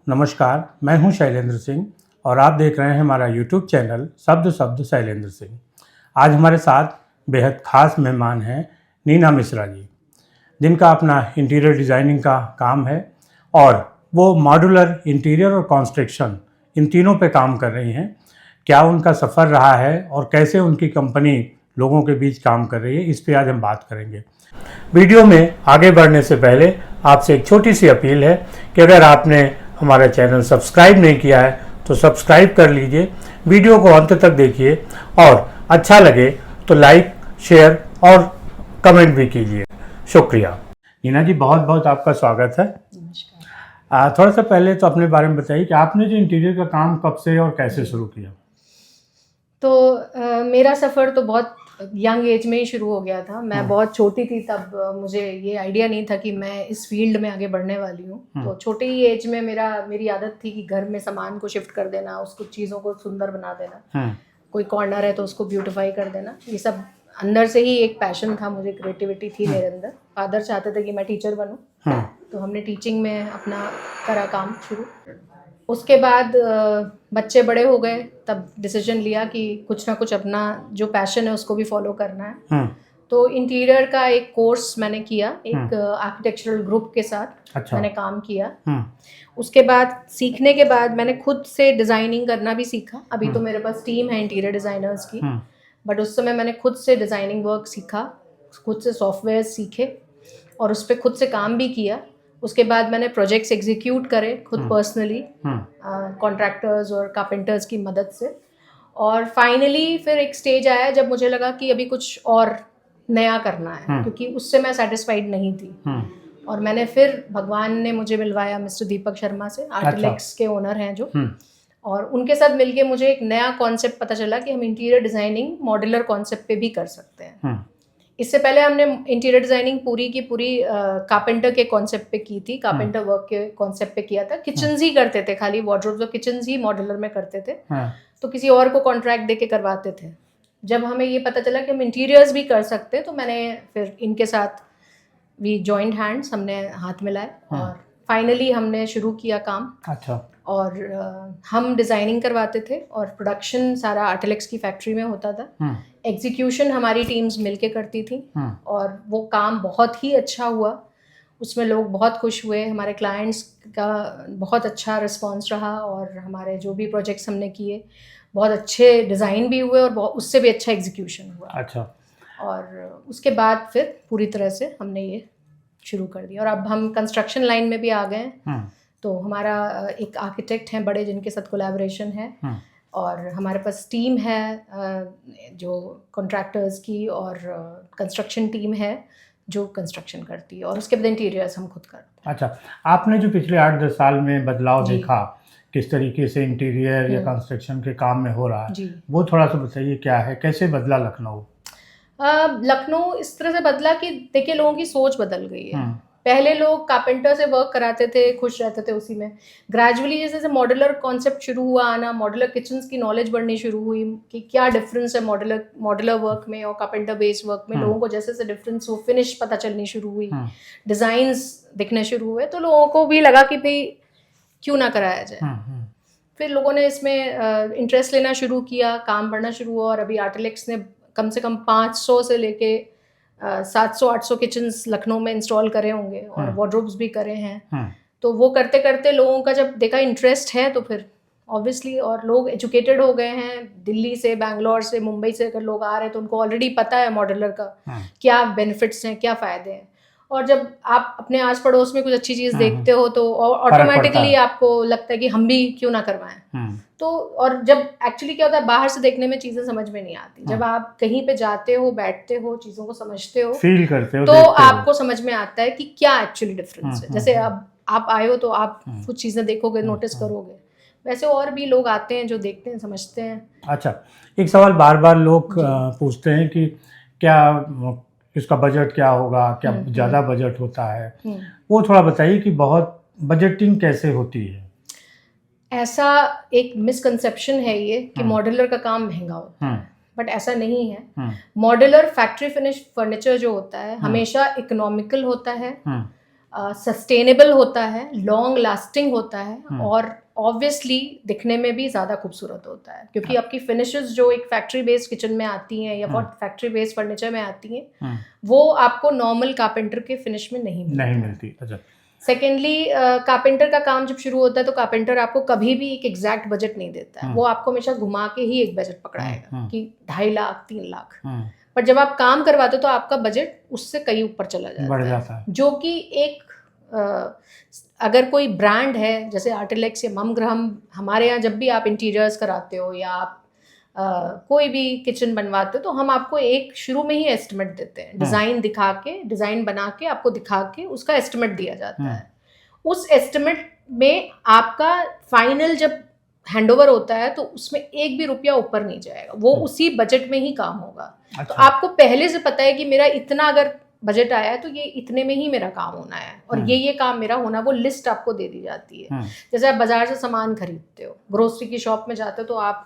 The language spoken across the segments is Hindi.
नमस्कार, मैं हूं शैलेंद्र सिंह और आप देख रहे हैं हमारा यूट्यूब चैनल शब्द शब्द शैलेंद्र सिंह। आज हमारे साथ बेहद ख़ास मेहमान हैं नीना मिश्रा जी, जिनका अपना इंटीरियर डिज़ाइनिंग का काम है और वो मॉड्यूलर इंटीरियर और कंस्ट्रक्शन इन तीनों पे काम कर रही हैं। क्या उनका सफ़र रहा है और कैसे उनकी कंपनी लोगों के बीच काम कर रही है, इस पे आज हम बात करेंगे। वीडियो में आगे बढ़ने से पहले आपसे एक छोटी सी अपील है कि अगर आपने हमारा चैनल सब्सक्राइब नहीं किया है तो सब्सक्राइब कर लीजिए, वीडियो को अंत तक देखिए और अच्छा लगे तो लाइक, शेयर और कमेंट भी कीजिए। शुक्रिया। नीना जी, बहुत बहुत आपका स्वागत है। नमस्कार। थोड़ा सा पहले तो अपने बारे में बताइए कि आपने जो इंटीरियर का काम कब से और कैसे शुरू किया। तो मेरा सफ़र तो बहुत यंग एज में ही शुरू हो गया था। मैं बहुत छोटी थी तब मुझे ये आइडिया नहीं था कि मैं इस फील्ड में आगे बढ़ने वाली हूँ। तो छोटे ही एज में मेरी आदत थी कि घर में सामान को शिफ्ट कर देना, उसको चीज़ों को सुंदर बना देना, कोई कॉर्नर है तो उसको ब्यूटिफाई कर देना। ये सब अंदर से ही एक पैशन था मुझे, क्रिएटिविटी थी मेरे अंदर। फादर चाहते थे कि मैं टीचर बनूँ, तो हमने टीचिंग में अपना करा काम शुरू। उसके बाद बच्चे बड़े हो गए, तब डिसीजन लिया कि कुछ ना कुछ अपना जो पैशन है उसको भी फॉलो करना है। तो इंटीरियर का एक कोर्स मैंने किया, एक आर्किटेक्चरल ग्रुप के साथ। अच्छा। मैंने काम किया। उसके बाद सीखने के बाद मैंने खुद से डिज़ाइनिंग करना भी सीखा। अभी तो मेरे पास टीम है इंटीरियर डिज़ाइनर्स की, बट उस समय मैंने खुद से डिज़ाइनिंग वर्क सीखा, खुद से सॉफ्टवेयर सीखे और उस पर खुद से काम भी किया। उसके बाद मैंने प्रोजेक्ट्स एग्जीक्यूट करे खुद पर्सनली, कॉन्ट्रैक्टर्स और कारपेंटर्स की मदद से। और फाइनली फिर एक स्टेज आया जब मुझे लगा कि अभी कुछ और नया करना है, क्योंकि उससे मैं सेटिस्फाइड नहीं थी। और मैंने फिर, भगवान ने मुझे मिलवाया मिस्टर दीपक शर्मा से, आर्टिलेक्स के ओनर हैं जो, और उनके साथ मिलके मुझे एक नया कॉन्सेप्ट पता चला कि हम इंटीरियर डिज़ाइनिंग मॉड्यूलर कॉन्सेप्ट पे भी कर सकते हैं। इससे पहले हमने इंटीरियर डिज़ाइनिंग पूरी की पूरी कारपेंटर के कॉन्सेप्ट पे की थी, कारपेंटर वर्क के कॉन्सेप्ट पे किया था। किचन्स ही करते थे, खाली वार्डरोब्स और किचन्स ही मॉड्यूलर में करते थे। तो किसी और को कॉन्ट्रैक्ट दे के करवाते थे। जब हमें ये पता चला कि हम इंटीरियर्स भी कर सकते, तो मैंने फिर इनके साथ वी जॉइंट हैंड्स, हमने हाथ मिलाए और फाइनली हमने शुरू किया काम। अच्छा। और हम डिज़ाइनिंग करवाते थे और प्रोडक्शन सारा आर्टिलेक्स की फैक्ट्री में होता था। एग्जीक्यूशन हमारी टीम्स मिलके करती थी और वो काम बहुत ही अच्छा हुआ। उसमें लोग बहुत खुश हुए, हमारे क्लाइंट्स का बहुत अच्छा रिस्पांस रहा और हमारे जो भी प्रोजेक्ट्स हमने किए बहुत अच्छे डिज़ाइन भी हुए और उससे भी अच्छा एग्जीक्यूशन हुआ। अच्छा। और उसके बाद फिर पूरी तरह से हमने ये शुरू कर दिया और अब हम कंस्ट्रक्शन लाइन में भी आ गए हैं। तो हमारा एक आर्किटेक्ट हैं बड़े, जिनके साथ कोलैबोरेशन है और हमारे पास टीम है जो कॉन्ट्रैक्टर्स की, और कंस्ट्रक्शन टीम है जो कंस्ट्रक्शन करती है, और उसके बाद इंटीरियर्स हम खुद करते हैं। अच्छा, आपने जो पिछले 8-10 साल में बदलाव देखा, किस तरीके से इंटीरियर या कंस्ट्रक्शन के काम में हो रहा है, वो थोड़ा सा बताइए। क्या है, कैसे बदला लखनऊ? लखनऊ इस तरह से बदला कि देखिए, लोगों की सोच बदल गई है। पहले लोग कारपेंटर से वर्क कराते थे, खुश रहते थे उसी में। ग्रेजुअली जैसे जैसे मॉड्यूलर कॉन्सेप्ट शुरू हुआ आना, मॉड्यूलर किचन्स की नॉलेज बढ़नी शुरू हुई कि क्या डिफरेंस है मॉड्यूलर वर्क में और कारपेंटर बेस्ड वर्क में। लोगों को जैसे जैसे डिफरेंस हो, फिनिश पता चलनी शुरू हुई, डिज़ाइंस दिखने शुरू हुए, तो लोगों को भी लगा कि भाई क्यों ना कराया जाए। फिर लोगों ने इसमें इंटरेस्ट लेना शुरू किया, काम बढ़ना शुरू हुआ और अभी आर्टिलेक्स ने कम से कम 500 से लेके 700-800 किचन्स लखनऊ में इंस्टॉल करे होंगे और वार्डरोब्स भी करे हैं। तो वो करते करते लोगों का जब देखा इंटरेस्ट है तो फिर ऑब्वियसली, और लोग एजुकेटेड हो गए हैं। दिल्ली से, बैंगलोर से, मुंबई से अगर लोग आ रहे हैं तो उनको ऑलरेडी पता है मॉड्यूलर का क्या बेनिफिट्स हैं, क्या फ़ायदे हैं। और जब आप अपने आस पड़ोस में कुछ अच्छी चीज़ देखते हो तो ऑटोमेटिकली आपको लगता है कि हम भी क्यों ना करवाएं। तो और जब एक्चुअली क्या होता है, बाहर से देखने में चीज़ें समझ में नहीं आती। जब आप कहीं पे जाते हो, बैठते हो, चीज़ों को समझते हो, फील करते हो, तो आपको समझ में आता है कि क्या एक्चुअली डिफरेंस है। जैसे अब आप आए हो तो आप कुछ चीज़ें देखोगे, नोटिस करोगे, वैसे और भी लोग आते हैं जो देखते हैं, समझते हैं। अच्छा, एक सवाल बार बार लोग पूछते हैं कि क्या इसका बजट क्या होगा, क्या ज़्यादा बजट होता है, वो थोड़ा बताइए कि बहुत बजटिंग कैसे होती है। ऐसा एक मिसकंसेप्शन है ये कि मॉड्यूलर का काम महंगा होता है, बट ऐसा नहीं है। मॉड्यूलर फैक्ट्री फिनिश फर्नीचर जो होता है हमेशा इकोनॉमिकल होता है सस्टेनेबल होता है, लॉन्ग लास्टिंग होता है और ऑब्वियसली दिखने में भी ज़्यादा खूबसूरत होता है, क्योंकि आपकी फिनिशेस जो एक फैक्ट्री बेस्ड किचन में आती हैं या फैक्ट्री बेस्ड फर्नीचर में आती हैं वो आपको नॉर्मल कारपेंटर के फिनिश में नहीं मिलती। अच्छा। सेकेंडली कारपेंटर का काम जब शुरू होता है तो कारपेंटर आपको कभी भी एक एग्जैक्ट बजट नहीं देता है, वो आपको हमेशा घुमा के ही एक बजट पकड़ाएगा कि 2.5 लाख 3 लाख, पर जब आप काम करवाते हो तो आपका बजट उससे कहीं ऊपर चला जाता है, जो कि एक अगर कोई ब्रांड है जैसे आर्टिलेक्स या मम ग्राहम, हमारे यहाँ जब भी आप इंटीरियर्स कराते हो या आप कोई भी किचन बनवाते हो तो हम आपको एक शुरू में ही एस्टिमेट देते हैं, डिज़ाइन दिखा के, डिज़ाइन बना के आपको दिखा के उसका एस्टिमेट दिया जाता है। उस एस्टिमेट में आपका फाइनल जब हैंडओवर होता है तो उसमें एक भी रुपया ऊपर नहीं जाएगा, वो उसी बजट में ही काम होगा। अच्छा। तो आपको पहले से पता है कि मेरा इतना अगर बजट आया है तो ये इतने में ही मेरा काम होना है और ये काम मेरा होना, वो लिस्ट आपको दे दी जाती है। जैसे आप बाजार से सामान खरीदते हो, ग्रोसरी की शॉप में जाते हो तो आप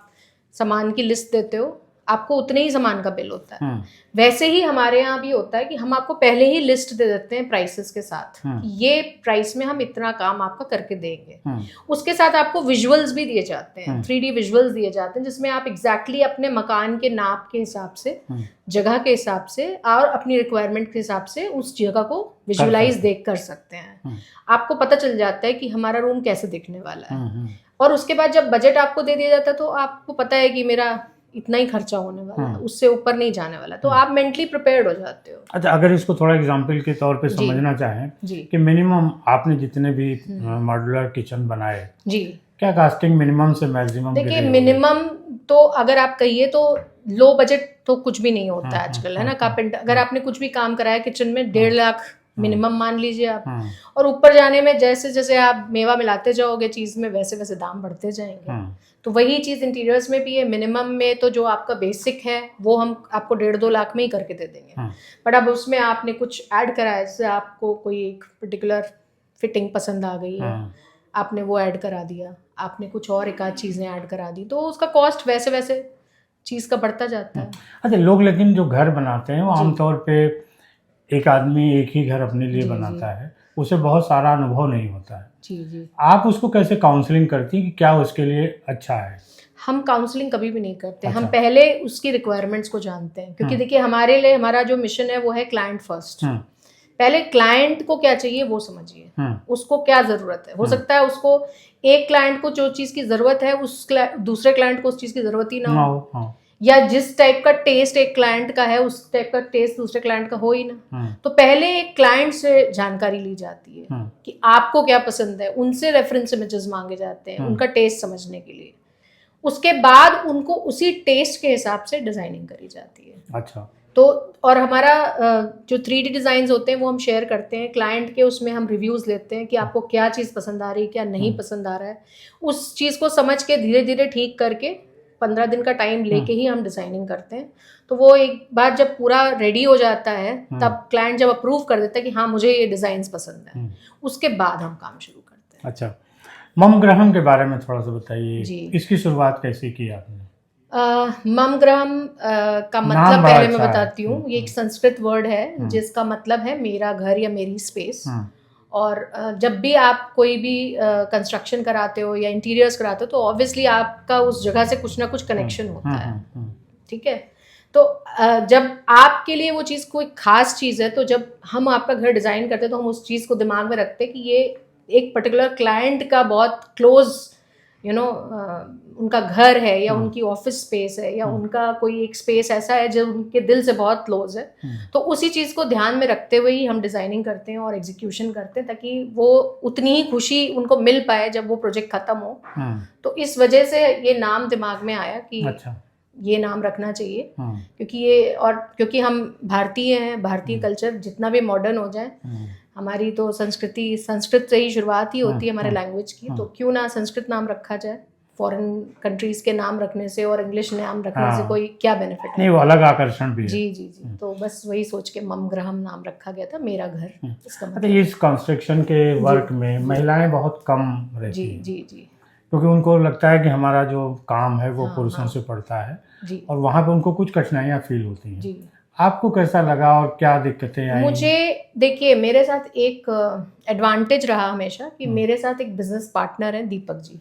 सामान की लिस्ट देते हो, आपको उतने ही सामान का बिल होता है। वैसे ही हमारे यहाँ भी होता है कि हम आपको पहले ही लिस्ट दे देते हैं प्राइसेस के साथ, ये प्राइस में हम इतना काम आपका करके देंगे। उसके साथ आपको विजुअल्स भी दिए जाते हैं, 3D विजुअल्स दिए जाते हैं, जिसमें आप एग्जैक्टली अपने मकान के नाप के हिसाब से, जगह के हिसाब से और अपनी रिक्वायरमेंट के हिसाब से उस जगह को विजुअलाइज देख कर सकते हैं। आपको पता चल जाता है कि हमारा रूम कैसे दिखने वाला है, और उसके बाद जब बजट आपको दे दिया जाता है तो आपको पता है कि मेरा इतना ही खर्चा होने वाला है, उससे ऊपर नहीं जाने वाला, तो आप मेंटली प्रिपेयर्ड हो जाते हो। अच्छा, अगर इसको थोड़ा एग्जांपल के तौर पे समझना चाहें कि मिनिमम आपने जितने भी मॉड्यूलर किचन बनाए जी, क्या कास्टिंग मिनिमम से मैक्सिमम? देखिए मिनिमम तो अगर आप कहिए तो लो बजट तो कुछ भी नहीं होता है आजकल, है ना। कारपेंटर अगर आपने कुछ भी काम कराया किचन में 1.5 लाख मिनिमम मान लीजिए आप, और ऊपर जाने में जैसे जैसे आप मेवा मिलाते जाओगे चीज़ में वैसे वैसे दाम बढ़ते जाएंगे। तो वही चीज़ इंटीरियर्स में भी है, मिनिमम में तो जो आपका बेसिक है वो हम आपको 1.5-2 लाख में ही करके दे देंगे, बट अब उसमें आपने कुछ ऐड कराया, जैसे आपको कोई एक पर्टिकुलर फिटिंग पसंद आ गई है, आपने वो ऐड करा दिया, आपने कुछ और एक आध चीज़ें ऐड करा दी, तो उसका कॉस्ट वैसे वैसे चीज़ का बढ़ता जाता है। अच्छा, लोग लेकिन जो घर बनाते हैं वो आमतौर पे एक आदमी एक ही घर अपने लिए बनाता है, उसे बहुत सारा अनुभव नहीं होता है। जी। आप उसको कैसे काउंसलिंग करती हैं कि क्या उसके लिए अच्छा है? हम काउंसलिंग कभी भी नहीं करते। अच्छा। हम पहले उसकी रिक्वायरमेंट्स को जानते हैं, क्योंकि देखिए हमारे लिए हमारा जो मिशन है वो है क्लाइंट फर्स्ट। पहले क्लाइंट को क्या चाहिए वो समझिए, उसको क्या ज़रूरत है। हो सकता है उसको एक क्लाइंट को जो चीज़ की ज़रूरत है उस दूसरे क्लाइंट को उस चीज़ की ज़रूरत ही ना हो, या जिस टाइप का टेस्ट एक क्लाइंट का है उस टाइप का टेस्ट दूसरे क्लाइंट का हो ही ना। तो पहले एक क्लाइंट से जानकारी ली जाती है कि आपको क्या पसंद है, उनसे रेफरेंस इमेजेस मांगे जाते हैं उनका टेस्ट समझने के लिए। उसके बाद उनको उसी टेस्ट के हिसाब से डिज़ाइनिंग करी जाती है। अच्छा। तो और हमारा जो 3D डिज़ाइंस होते हैं वो हम शेयर करते हैं क्लाइंट के, उसमें हम रिव्यूज़ लेते हैं कि आपको क्या चीज़ पसंद आ रही है, क्या नहीं पसंद आ रहा है। उस चीज़ को समझ के धीरे धीरे ठीक करके 15 दिन का टाइम लेके ही हम डिज़ाइनिंग करते हैं। तो वो एक बार जब पूरा रेडी हो जाता है तब क्लाइंट जब अप्रूव कर देता है कि हाँ मुझे ये डिज़ाइंस पसंद है, उसके बाद हम काम शुरू करते हैं। अच्छा, मम ग्राहम के बारे में थोड़ा सा बताइए, इसकी शुरुआत कैसे की आपने? मम ग्राहम का मतलब पहले मैं बताती हूँ। ये एक संस्कृत वर्ड है जिसका मतलब है मेरा घर या मेरी स्पेस। और जब भी आप कोई भी कंस्ट्रक्शन कराते हो या इंटीरियर्स कराते हो तो ऑब्वियसली आपका उस जगह से कुछ ना कुछ कनेक्शन होता है, ठीक है। तो जब आपके लिए वो चीज़ कोई ख़ास चीज़ है, तो जब हम आपका घर डिज़ाइन करते हैं तो हम उस चीज़ को दिमाग में रखते हैं कि ये एक पर्टिकुलर क्लाइंट का बहुत क्लोज उनका घर है या उनकी ऑफिस स्पेस है या उनका कोई एक स्पेस ऐसा है जो उनके दिल से बहुत क्लोज है। तो उसी चीज़ को ध्यान में रखते हुए ही हम डिज़ाइनिंग करते हैं और एग्जीक्यूशन करते हैं ताकि वो उतनी ही खुशी उनको मिल पाए जब वो प्रोजेक्ट ख़त्म हो। तो इस वजह से ये नाम दिमाग में आया कि अच्छा, ये नाम रखना चाहिए, क्योंकि ये और क्योंकि हम भारतीय हैं, भारतीय कल्चर जितना भी मॉडर्न हो जाए, हमारी तो संस्कृत से ही शुरुआत ही होती है हमारे लैंग्वेज की, तो क्यों ना संस्कृत नाम रखा जाए। फॉरेन कंट्रीज के नाम रखने से और इंग्लिश नाम रखने से कोई क्या बेनिफिट है? नहीं, वो अलग आकर्षण भी है। जी। तो बस वही सोच के मम ग्राहम नाम रखा गया था, मेरा घर। इसका मतलब इस कंस्ट्रक्शन के वर्क में महिलाएं बहुत कम रहती हैं। जी, क्योंकि उनको लगता है कि हमारा जो काम है वो पुरुषों से पड़ता है और वहाँ पे उनको कुछ कठिनाइयाँ फील होती हैं। आपको कैसा लगा और क्या दिक्कतें आई? मुझे देखिए, मेरे साथ एक एडवांटेज रहा हमेशा कि मेरे साथ एक बिजनेस पार्टनर है, दीपक जी।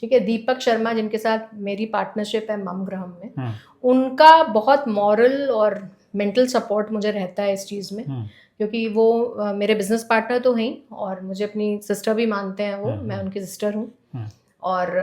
ठीक है, दीपक शर्मा, जिनके साथ मेरी पार्टनरशिप है मम ग्रहम में, उनका बहुत मॉरल और मेंटल सपोर्ट मुझे रहता है इस चीज़ में, क्योंकि वो मेरे बिजनेस पार्टनर तो हैं और मुझे अपनी सिस्टर भी मानते हैं वो, मैं उनकी सिस्टर हूँ। और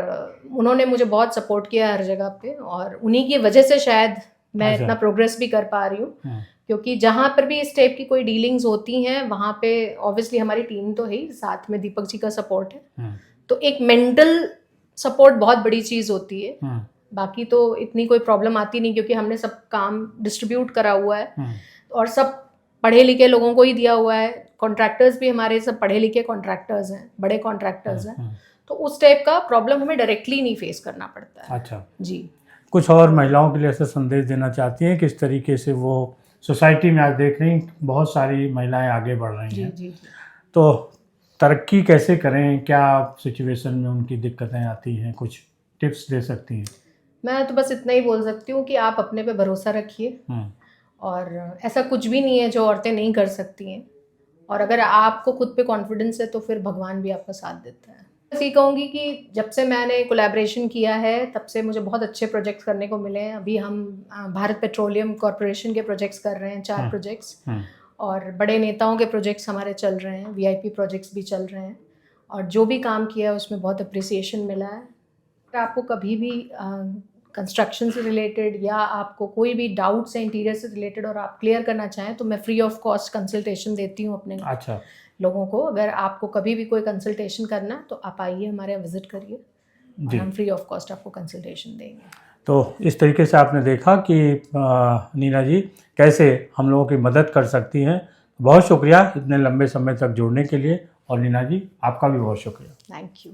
उन्होंने मुझे बहुत सपोर्ट किया हर जगह पे, और उन्हीं की वजह से शायद मैं इतना प्रोग्रेस भी कर पा रही हूँ, क्योंकि जहाँ पर भी इस टाइप की कोई डीलिंग्स होती हैं वहाँ पे ऑब्वियसली हमारी टीम तो है ही, साथ में दीपक जी का सपोर्ट है। तो एक मेंटल सपोर्ट बहुत बड़ी चीज़ होती है। बाकी तो इतनी कोई प्रॉब्लम आती नहीं, क्योंकि हमने सब काम डिस्ट्रीब्यूट करा हुआ है और सब पढ़े लिखे लोगों को ही दिया हुआ है। कॉन्ट्रैक्टर्स भी हमारे सब पढ़े लिखे कॉन्ट्रैक्टर्स हैं, बड़े कॉन्ट्रैक्टर्स हैं, तो उस टाइप का प्रॉब्लम हमें डायरेक्टली नहीं फेस करना पड़ता है। अच्छा जी। कुछ और महिलाओं के लिए ऐसा संदेश देना चाहती हैं किस तरीके से वो सोसाइटी में आज देख रही बहुत सारी महिलाएं आगे बढ़ रही हैं, जी। तो तरक्की कैसे करें, क्या सिचुएशन में उनकी दिक्कतें आती हैं, कुछ टिप्स दे सकती हैं? मैं तो बस इतना ही बोल सकती हूँ कि आप अपने पे भरोसा रखिए, और ऐसा कुछ भी नहीं है जो औरतें नहीं कर सकती हैं, और अगर आपको खुद पे कॉन्फिडेंस है तो फिर भगवान भी आपका साथ देता है। बस ये कहूँगी कि जब से मैंने कोलैबोरेशन किया है तब से मुझे बहुत अच्छे प्रोजेक्ट्स करने को मिले हैं। अभी हम भारत पेट्रोलियम कॉरपोरेशन के प्रोजेक्ट्स कर रहे हैं, 4 प्रोजेक्ट्स, और बड़े नेताओं के प्रोजेक्ट्स हमारे चल रहे हैं, VIP प्रोजेक्ट्स भी चल रहे हैं, और जो भी काम किया है उसमें बहुत अप्रिसिएशन मिला है। अगर आपको कभी भी कंस्ट्रक्शन से रिलेटेड या आपको कोई भी डाउट्स है इंटीरियर से रिलेटेड और आप क्लियर करना चाहें, तो मैं फ्री ऑफ कॉस्ट कंसल्टेशन देती हूँ अपने लोगों को। अगर आपको कभी भी कोई कंसल्टेशन करना तो आप आइए, हमारे यहाँ विजिट करिए, और हम फ्री ऑफ कॉस्ट आपको कंसल्टेशन देंगे। तो इस तरीके से आपने देखा कि नीना जी कैसे हम लोगों की मदद कर सकती हैं। बहुत शुक्रिया इतने लंबे समय तक जुड़ने के लिए, और नीना जी आपका भी बहुत शुक्रिया। Thank you.